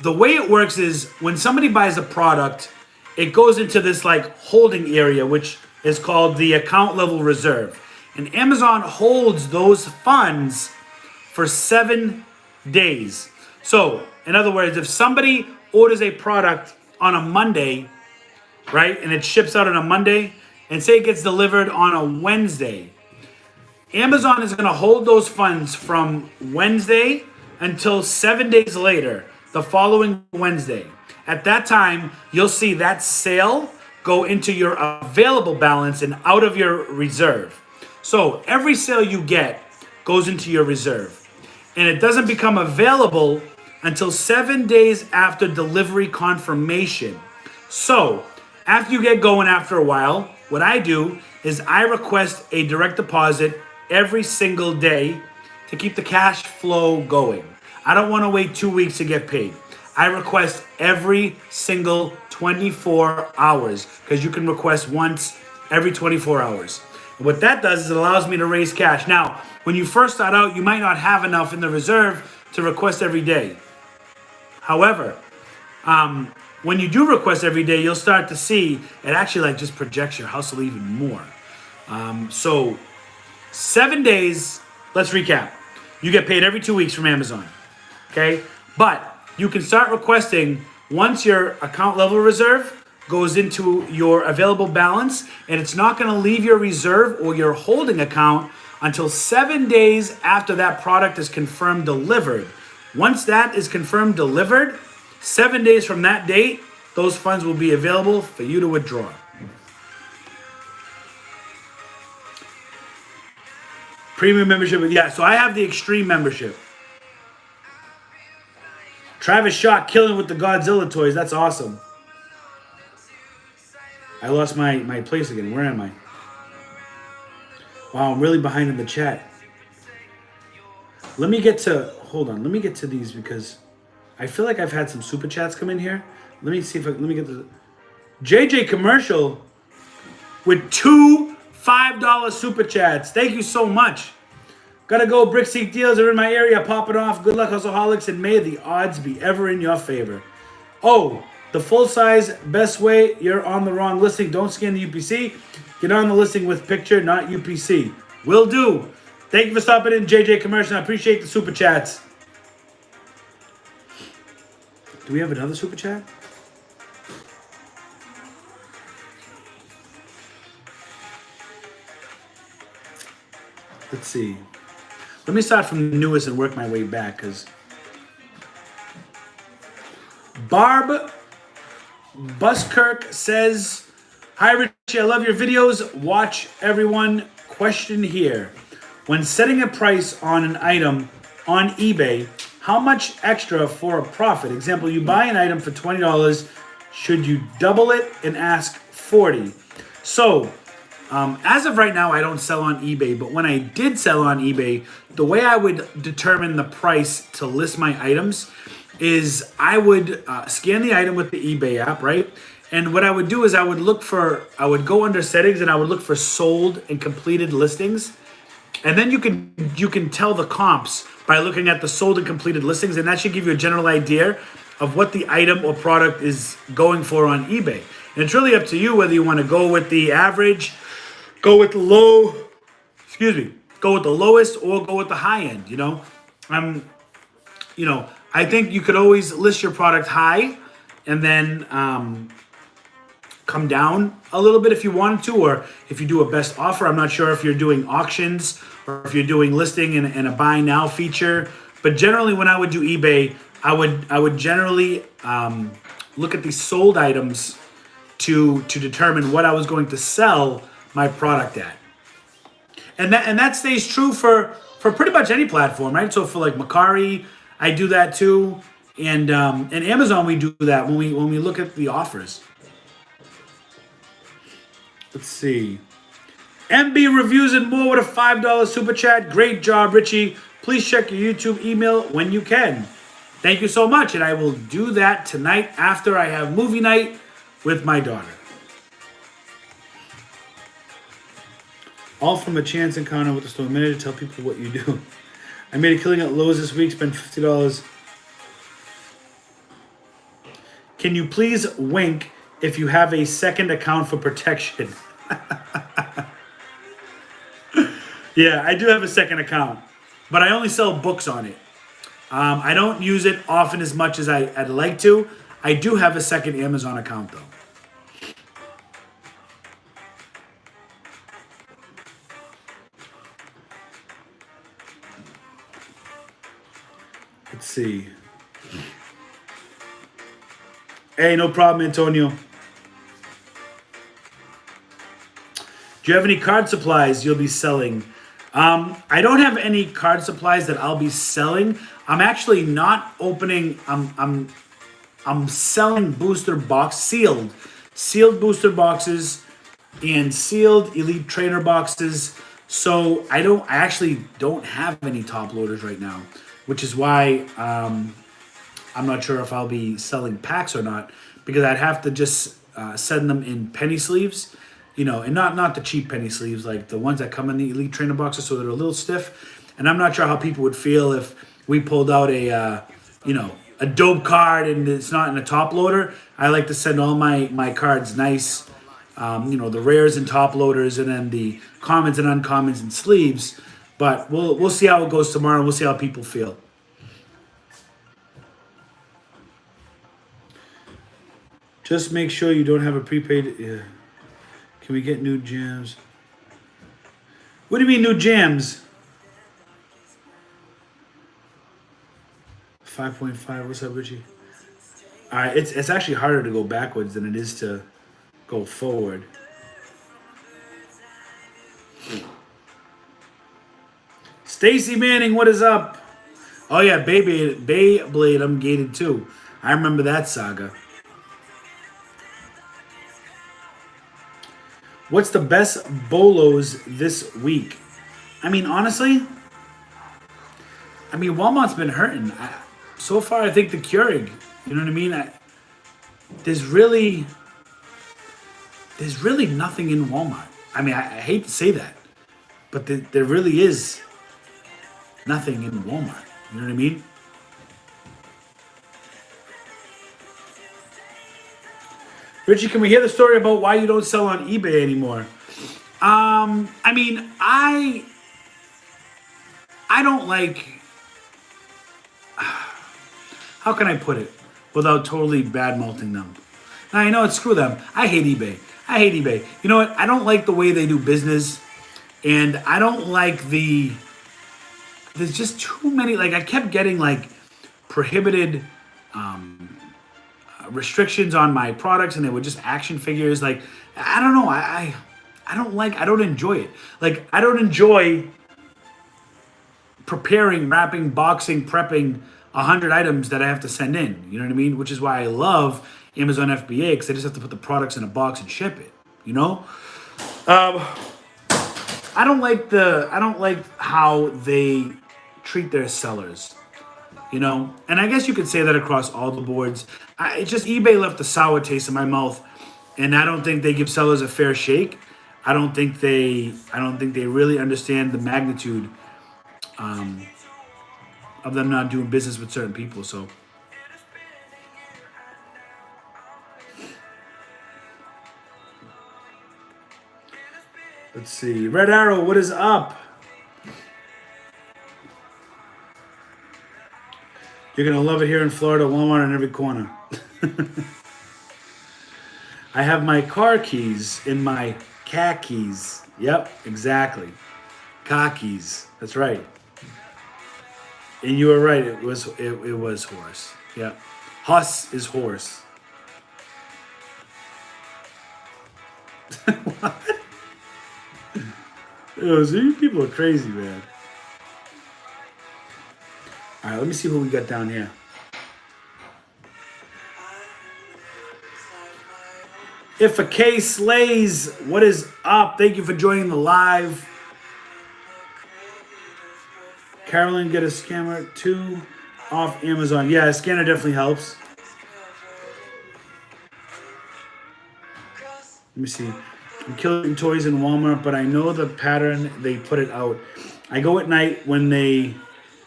the way it works is when somebody buys a product, it goes into this like holding area, which is called the account level reserve. And Amazon holds those funds for 7 days. So, in other words, if somebody orders a product on a Monday, right, and it ships out on a Monday, and say it gets delivered on a Wednesday, Amazon is going to hold those funds from Wednesday until 7 days later, the following Wednesday. At that time, you'll see that sale go into your available balance and out of your reserve. So every sale you get goes into your reserve. And it doesn't become available until 7 days after delivery confirmation. So after you get going after a while, what I do is I request a direct deposit every single day to keep the cash flow going. I don't want to wait 2 weeks to get paid. I request every single 24 hours because you can request once every 24 hours. What that does is it allows me to raise cash. Now, when you first start out, you might not have enough in the reserve to request every day. However, when you do request every day, you'll start to see it actually like just projects your hustle even more. So 7 days, let's recap. You get paid every 2 weeks from Amazon. Okay? But you can start requesting once your account level reserve goes into your available balance, and it's not going to leave your reserve or your holding account until 7 days after that product is confirmed delivered. Once that is confirmed delivered, 7 days from that date, those funds will be available for you to withdraw. Premium membership, yeah, so I have the extreme membership. Travis Shaw killing with the Godzilla toys, that's awesome. I lost my place again. Where am I? Wow, I'm really behind in the chat. Let me get to these because I feel like I've had some super chats come in here. Let me get the JJ commercial with 2 $5 super chats. Thank you so much. Gotta go. Brick Seek deals are in my area popping off. Good luck, Hustleholics, and may the odds be ever in your favor. Oh, the full size, best way, you're on the wrong listing. Don't scan the UPC. Get on the listing with picture, not UPC. Will do. Thank you for stopping in, JJ Commercial. I appreciate the super chats. Do we have another super chat? Let's see. Let me start from the newest and work my way back, because Barb Buskirk says, hi Richie, I love your videos. Watch everyone. Question here. When setting a price on an item on eBay, how much extra for a profit? Example, you buy an item for $20. Should you double it and ask $40? So, as of right now, I don't sell on eBay, but when I did sell on eBay, the way I would determine the price to list my items is I would scan the item with the eBay app, right? And what I would do is I would go under settings and I would look for sold and completed listings. And then you can tell the comps by looking at the sold and completed listings, and that should give you a general idea of what the item or product is going for on eBay. And it's really up to you whether you want to go with the average, go with the lowest, or go with the high end, I think you could always list your product high and then come down a little bit if you wanted to, or if you do a best offer. I'm not sure if you're doing auctions or if you're doing listing and a buy now feature. But generally, when I would do eBay, I would generally look at these sold items to determine what I was going to sell my product at. And that stays true for pretty much any platform, right? So for like Mercari, I do that too, and Amazon we do that when we look at the offers. Let's see. MB Reviews and More with a $5 super chat. Great job, Richie. Please check your YouTube email when you can. Thank you so much, and I will do that tonight after I have movie night with my daughter. All from a chance encounter with the store. A minute to tell people what you do. I made a killing at Lowe's this week, spent $50. Can you please wink if you have a second account for protection? Yeah, I do have a second account, but I only sell books on it. I don't use it often as much as I'd like to. I do have a second Amazon account, though. Let's see. Hey, no problem, Antonio. Do you have any card supplies you'll be selling? I don't have any card supplies that I'll be selling. I'm actually not opening. I'm selling booster box sealed booster boxes and sealed elite trainer boxes. So I actually don't have any top loaders right now, which is why I'm not sure if I'll be selling packs or not, because I'd have to just send them in penny sleeves and not the cheap penny sleeves, like the ones that come in the elite trainer boxes, so they're a little stiff. And I'm not sure how people would feel if we pulled out a dope card and it's not in a top loader. I like to send all my cards nice, the rares and top loaders, and then the commons and uncommons and sleeves. But we'll see how it goes tomorrow. We'll see how people feel. Just make sure you don't have a prepaid. Yeah. Can we get new jams? What do you mean new jams? 5.5. What's up, Richie? All right, it's actually harder to go backwards than it is to go forward. Stacy Manning, what is up? Oh yeah, Beyblade, I'm gated too. I remember that saga. What's the best bolos this week? I mean, honestly, Walmart's been hurting. So far, I think the Keurig. You know what I mean? There's really nothing in Walmart. I mean, I hate to say that, but there really is nothing in Walmart. You know what I mean? Richie, can we hear the story about why you don't sell on eBay anymore? I don't like... How can I put it without totally bad-mouthing them? Now, I know it's screw them. I hate eBay. You know what? I don't like the way they do business. And I don't like there's just too many... I kept getting, prohibited... restrictions on my products, and they were just action figures. I don't know. I don't enjoy it. I don't enjoy preparing, wrapping, boxing, prepping 100 items that I have to send in. You know what I mean? Which is why I love Amazon FBA, because I just have to put the products in a box and ship it. I don't like how they treat their sellers. And I guess you could say that across all the boards. It's just eBay left a sour taste in my mouth, and I don't think they give sellers a fair shake. I don't think they really understand the magnitude of them not doing business with certain people. So let's see. Red Arrow, what is up? You're going to love it here in Florida, Walmart on every corner. I have my car keys in my khakis. Yep, exactly. Car keys. That's right. And you were right. It was horse. Yep. Hus is horse. What? These people are crazy, man. All right, let me see who we got down here. If a K slays, what is up? Thank you for joining the live. Carolyn, get a scanner 2 off Amazon. Yeah, a scanner definitely helps. Let me see. I'm killing toys in Walmart, but I know the pattern they put it out. I go at night when they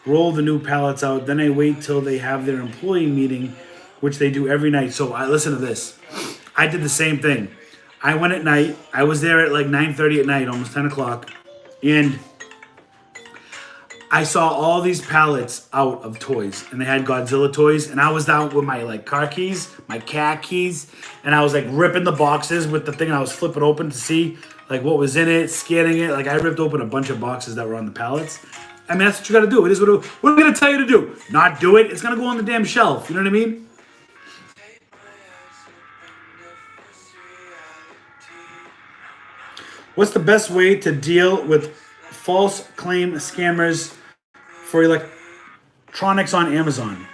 roll the new pallets out. Then I wait till they have their employee meeting, which they do every night. So I listen to this. I did the same thing. I went at night. I was there at 9:30 at night, almost 10 o'clock. And I saw all these pallets out of toys. And they had Godzilla toys. And I was out with my car keys, my cat keys. And I was ripping the boxes with the thing. And I was flipping open to see what was in it, scanning it. I ripped open a bunch of boxes that were on the pallets. I mean, that's what you got to do. It is what I'm going to tell you to do. Not do it. It's going to go on the damn shelf. You know what I mean? What's the best way to deal with false claim scammers for electronics on Amazon?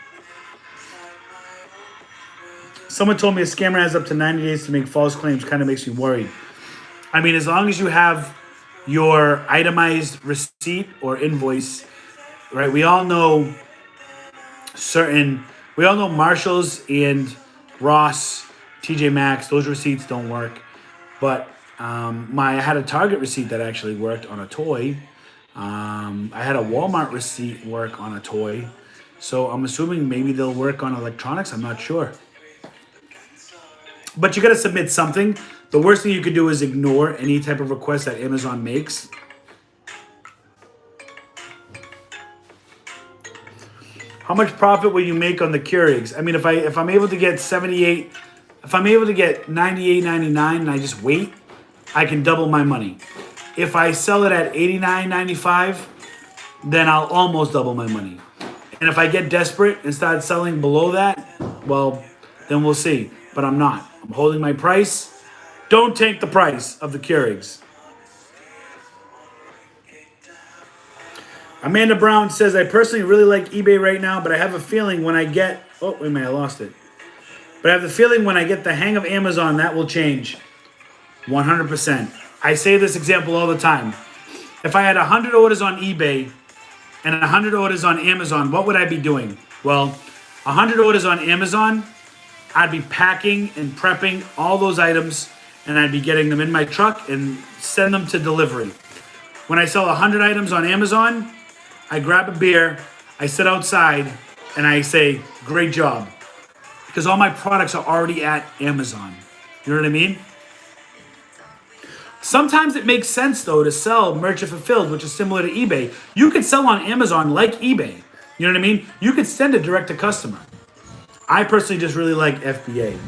Someone told me a scammer has up to 90 days to make false claims. Kind of makes me worried. I mean, as long as you have your itemized receipt or invoice, right? We all know Marshalls and Ross, TJ Maxx, those receipts don't work. But I had a Target receipt that actually worked on a toy. I had a Walmart receipt work on a toy. So I'm assuming maybe they'll work on electronics. I'm not sure. But you got to submit something. The worst thing you could do is ignore any type of request that Amazon makes. How much profit will you make on the Keurigs? I mean, if I'm able to get 78, if I'm able to get 98.99 and I just wait, I can double my money. If I sell it at 89.95, then I'll almost double my money. And if I get desperate and start selling below that, well, then we'll see. But I'm not. I'm holding my price. Don't take the price of the Keurigs. Amanda Brown says, I personally really like eBay right now, but I have a feeling when I get... Oh, wait a minute, I lost it. But I have the feeling when I get the hang of Amazon, that will change. 100%. I say this example all the time. If I had 100 orders on eBay and 100 orders on Amazon, what would I be doing? Well, 100 orders on Amazon, I'd be packing and prepping all those items, and I'd be getting them in my truck and send them to delivery. When I sell 100 items on Amazon, I grab a beer, I sit outside, and I say, great job. Because all my products are already at Amazon. You know what I mean? Sometimes it makes sense, though, to sell merchant fulfilled, which is similar to eBay. You could sell on Amazon like eBay. You know what I mean? You could send it direct to customer. I personally just really like FBA.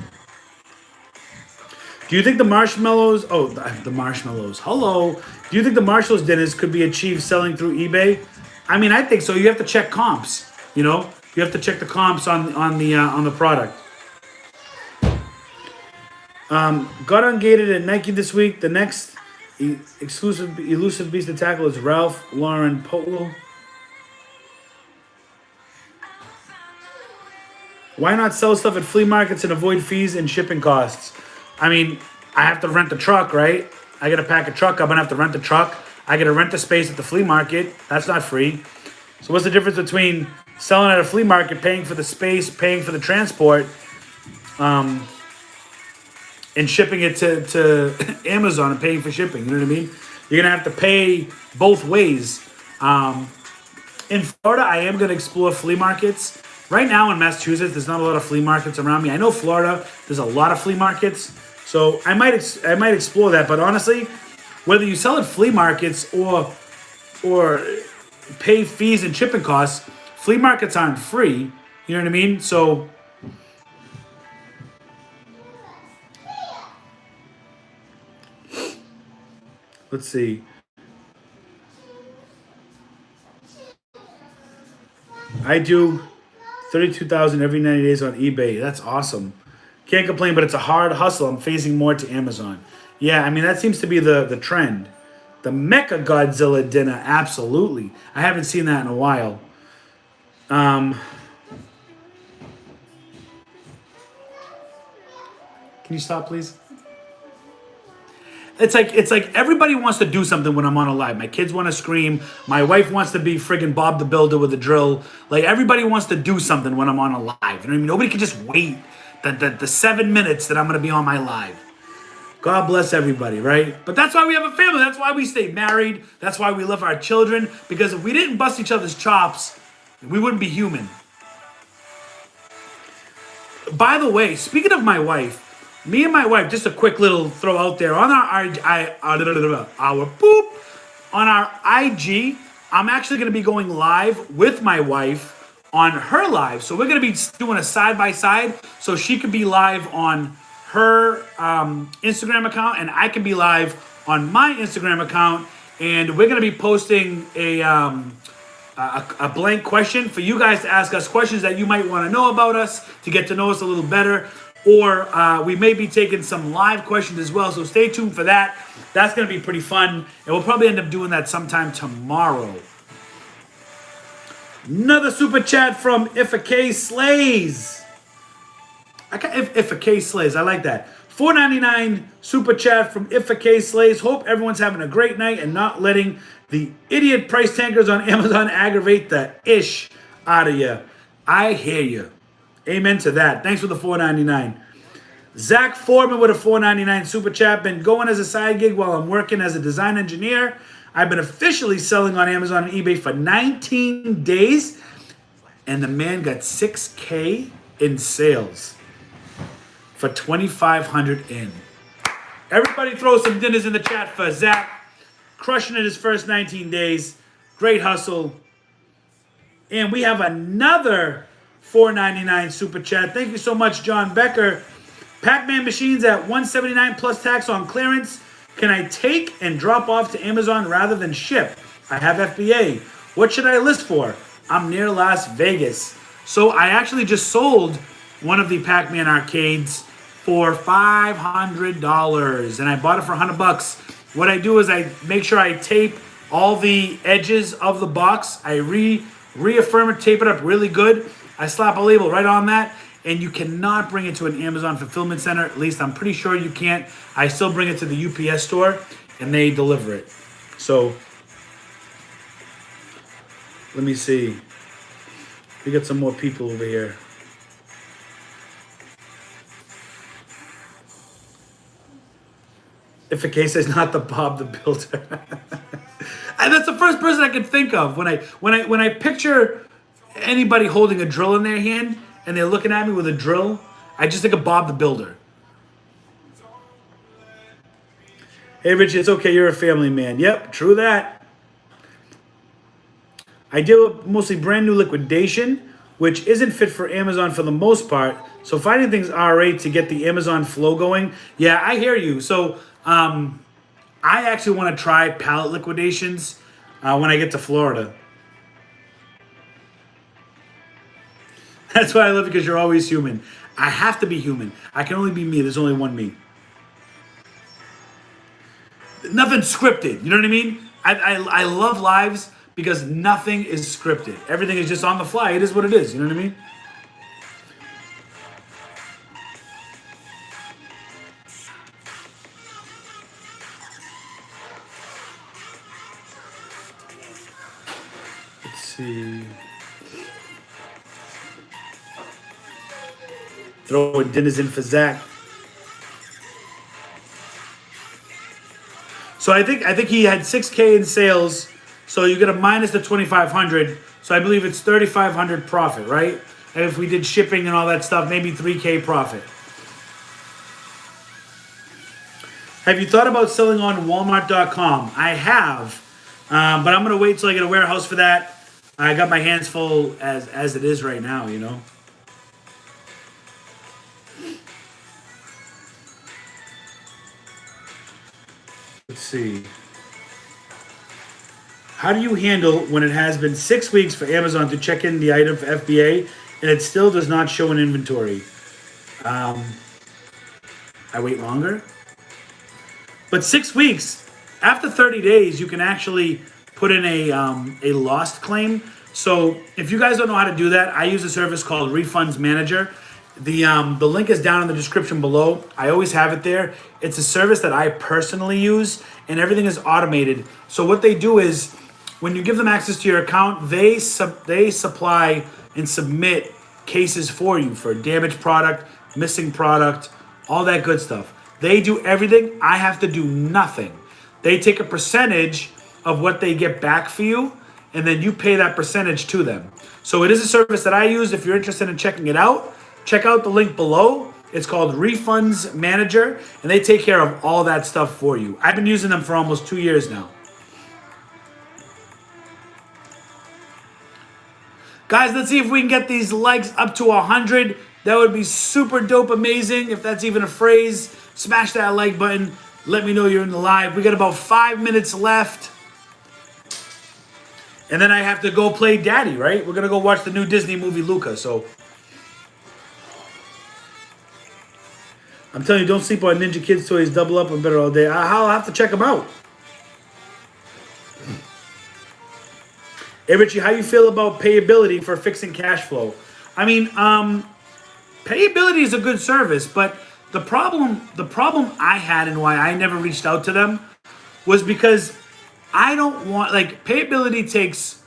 Do you think the marshmallows... Oh, the marshmallows. Hello. Do you think the Marshalls dinners could be achieved selling through eBay? I mean, I think so. You have to check comps. You know? You have to check the comps on the product. Got ungated at Nike this week. The next elusive beast to tackle is Ralph Lauren Polo. Why not sell stuff at flea markets and avoid fees and shipping costs? I mean, I have to rent a truck, right? I got to pack a truck up. I'm going to have to rent a truck. I got to rent a space at the flea market. That's not free. So what's the difference between selling at a flea market, paying for the space, paying for the transport, and shipping it to Amazon and paying for shipping? You know what I mean? You're going to have to pay both ways. In Florida, I am going to explore flea markets. Right now in Massachusetts, there's not a lot of flea markets around me. I know Florida, there's a lot of flea markets. So I might explore that. But honestly, whether you sell at flea markets or pay fees and shipping costs, flea markets aren't free. You know what I mean? So let's see. I do 32,000 every 90 days on eBay. That's awesome. Can't complain, but it's a hard hustle. I'm phasing more to Amazon. Yeah, I mean, that seems to be the trend. The Mecha Godzilla dinner, absolutely. I haven't seen that in a while. Can you stop, please? It's like everybody wants to do something when I'm on a live. My kids want to scream. My wife wants to be friggin' Bob the Builder with a drill. Like, everybody wants to do something when I'm on a live. You know what I mean? Nobody can just wait the 7 minutes that I'm going to be on my live. God bless everybody, right? But that's why we have a family. That's why we stay married. That's why we love our children. Because if we didn't bust each other's chops, we wouldn't be human. By the way, speaking of my wife, me and my wife, just a quick little throw out there on our IG, I'm actually going to be going live with my wife on her live. So we're going to be doing a side-by-side, so she could be live on her Instagram account, and I can be live on my Instagram account, and we're going to be posting a blank question for you guys to ask us questions that you might want to know about us, to get to know us a little better. Or we may be taking some live questions as well, so stay tuned for that. That's going to be pretty fun, and we'll probably end up doing that sometime tomorrow. Another super chat from If a K Slays. If a K Slays, I like that. $4.99 super chat from If a K Slays. Hope everyone's having a great night and not letting the idiot price tankers on Amazon aggravate the ish out of you. I hear you. Amen to that. Thanks for the $4.99. Zach Foreman with a $4.99 super chat. Been going as a side gig while I'm working as a design engineer. I've been officially selling on Amazon and eBay for 19 days. And the man got $6K in sales for 2,500 in. Everybody throw some dinners in the chat for Zach. Crushing it his first 19 days. Great hustle. And we have another $4.99 super chat. Thank you so much, John Becker. Pac-Man machines at $179 plus tax on clearance. Can I take and drop off to Amazon rather than ship? I have FBA. What should I list for? I'm near Las Vegas. So I actually just sold one of the Pac-Man arcades for $500, and I bought it for $100. What I do is I make sure I tape all the edges of the box. I reaffirm it, tape it up really good. I slap a label right on that, and you cannot bring it to an Amazon fulfillment center. At least I'm pretty sure you can't. I still bring it to the UPS store, and they deliver it. So let me see. We got some more people over here. If a case is not the Bob the Builder. And that's the first person I can think of when I picture anybody holding a drill in their hand and they're looking at me with a drill. I just think of Bob the Builder. Hey Richie, it's okay, you're a family man. Yep, true that. I deal with mostly brand new liquidation, which isn't fit for Amazon for the most part. So finding things RA to get the Amazon flow going. Yeah, I hear you. So I actually want to try pallet liquidations when I get to Florida. That's why I love it, because you're always human. I have to be human. I can only be me. There's only one me. Nothing scripted. You know what I mean? I love lives because nothing is scripted. Everything is just on the fly. It is what it is. You know what I mean? Let's see. Throwing dinners in for Zach. So I think he had 6K in sales. So you get a minus the 2,500. So I believe it's 3,500 profit, right? And if we did shipping and all that stuff, maybe 3K profit. Have you thought about selling on Walmart.com? I have, but I'm gonna wait till I get a warehouse for that. I got my hands full as it is right now, you know. Let's see. How do you handle when it has been 6 weeks for Amazon to check in the item for FBA and it still does not show in inventory? I wait longer. But 6 weeks, after 30 days, you can actually put in a lost claim. So if you guys don't know how to do that, I use a service called Refunds Manager. The link is down in the description below. I always have it there. It's a service that I personally use, and everything is automated. So what they do is, when you give them access to your account, they supply and submit cases for you for damaged product, missing product, all that good stuff. They do everything. I have to do nothing. They take a percentage of what they get back for you, and then you pay that percentage to them. So it is a service that I use. If you're interested in checking it out, check out the link below. It's called Refunds Manager, and they take care of all that stuff for you. I've been using them for almost 2 years now. Guys, let's see if we can get these likes up to 100. That would be super dope amazing. If that's even a phrase, smash that like button. Let me know you're in the live. We got about 5 minutes left. And then I have to go play daddy, right? We're going to go watch the new Disney movie, Luca. So I'm telling you, don't sleep on Ninja Kids toys. Double up and better all day. I'll have to check them out. Hey, Richie, how you feel about payability for fixing cash flow? I mean, payability is a good service, but the problem I had and why I never reached out to them was because I don't want, like, payability takes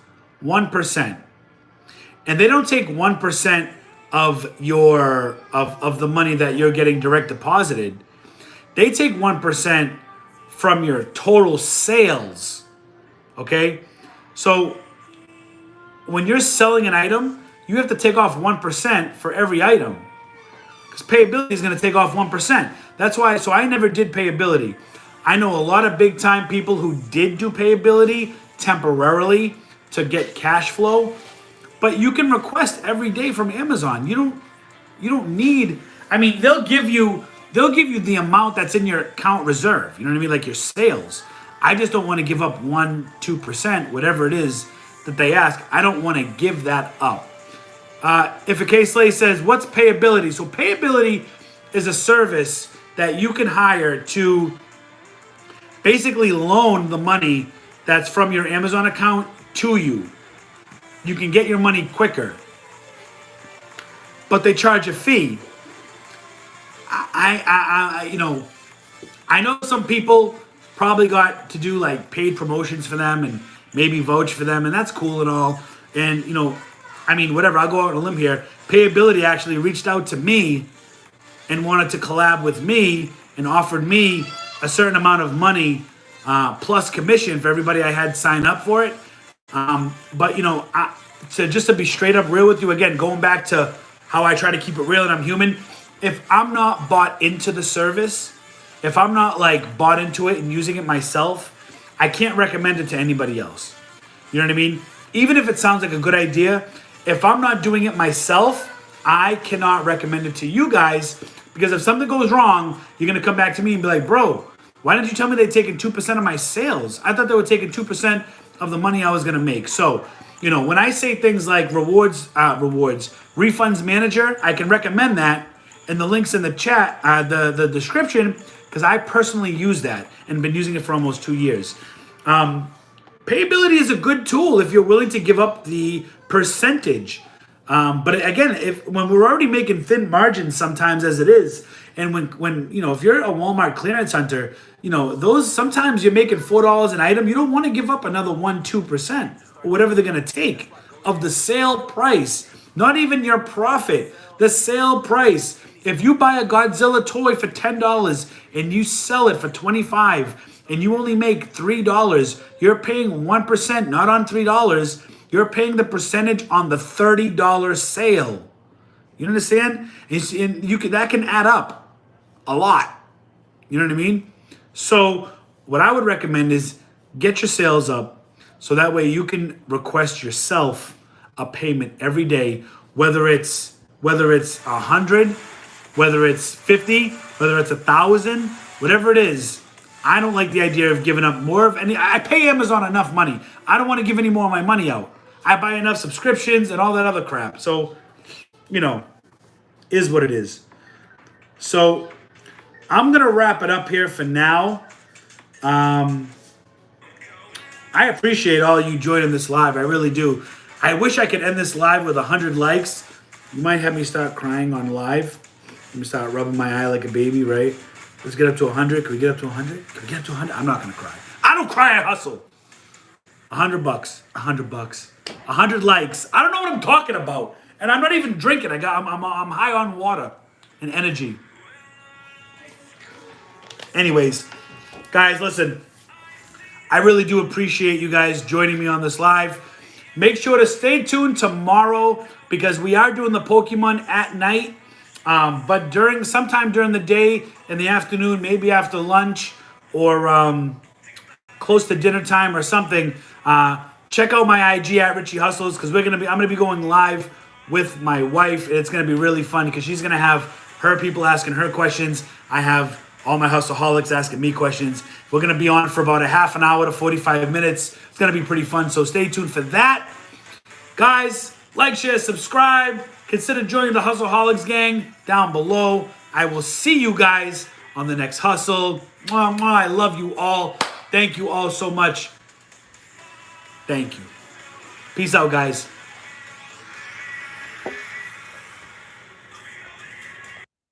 1%. And they don't take 1% of your of the money that you're getting direct deposited, they take 1% from your total sales. Okay? So when you're selling an item, you have to take off 1% for every item. Because payability is going to take off 1%. That's why, so I never did payability. I know a lot of big time people who did do payability temporarily to get cash flow, but you can request every day from Amazon. You don't need, I mean, they'll give you the amount that's in your account reserve. You know what I mean? Like your sales. I just don't want to give up 1-2%, whatever it is that they ask. I don't want to give that up. If a case Slay says, what's payability? So payability is a service that you can hire to basically loan the money that's from your Amazon account to you. You can get your money quicker, but they charge a fee. I know some people probably got to do like paid promotions for them and maybe vouch for them, and that's cool and all. And I mean, whatever, I'll go out on a limb here. Payability actually reached out to me and wanted to collab with me and offered me a certain amount of money plus commission for everybody I had sign up for it. But to be straight up real with you, again, going back to how I try to keep it real and I'm human. If I'm not bought into the service, if I'm not like bought into it and using it myself, I can't recommend it to anybody else. You know what I mean? Even if it sounds like a good idea, if I'm not doing it myself, I cannot recommend it to you guys, because if something goes wrong, you're going to come back to me and be like, bro, why didn't you tell me they'd taken 2% of my sales? I thought they were taking 2% of the money I was going to make. So, when I say things like rewards, refunds manager, I can recommend that. And the link's in the chat, the description, because I personally use that and been using it for almost 2 years. Payability is a good tool if you're willing to give up the percentage. But again, when we're already making thin margins sometimes as it is, and when if you're a Walmart clearance hunter, those sometimes you're making $4 an item. You don't want to give up another 1-2% or whatever they're gonna take of the sale price. Not even your profit, the sale price. If you buy a Godzilla toy for $10 and you sell it for $25 and you only make $3, you're paying 1%, not on $3. You're paying the percentage on the $30 sale. You understand? And that can add up a lot. You know what I mean? So what I would recommend is get your sales up so that way you can request yourself a payment every day, whether it's 100, whether it's 50, whether it's 1,000, whatever it is. I don't like the idea of giving up more of any. I pay Amazon enough money. I don't want to give any more of my money out. I buy enough subscriptions and all that other crap. So, is what it is. So, I'm going to wrap it up here for now. I appreciate all you joining this live. I really do. I wish I could end this live with 100 likes. You might have me start crying on live. Let me start rubbing my eye like a baby, right? Let's get up to 100. Can we get up to 100? Can we get up to 100? I'm not going to cry. I don't cry, I hustle. $100. $100. 100 likes. I don't know what I'm talking about. And I'm not even drinking. I'm high on water and energy. Anyways, guys, listen. I really do appreciate you guys joining me on this live. Make sure to stay tuned tomorrow because we are doing the Pokemon at night. But sometime during the day, in the afternoon, maybe after lunch or close to dinner time or something, check out my IG at Richie Hustles because I'm gonna be going live with my wife. It's gonna be really fun because she's gonna have her people asking her questions. I have all my hustleholics asking me questions. We're gonna be on for about a half an hour to 45 minutes. It's gonna be pretty fun, so stay tuned for that. Guys, like, share, subscribe. Consider joining the Hustleholics Gang down below. I will see you guys on the next hustle. Mwah, mwah. I love you all. Thank you all so much. Thank you. Peace out, guys.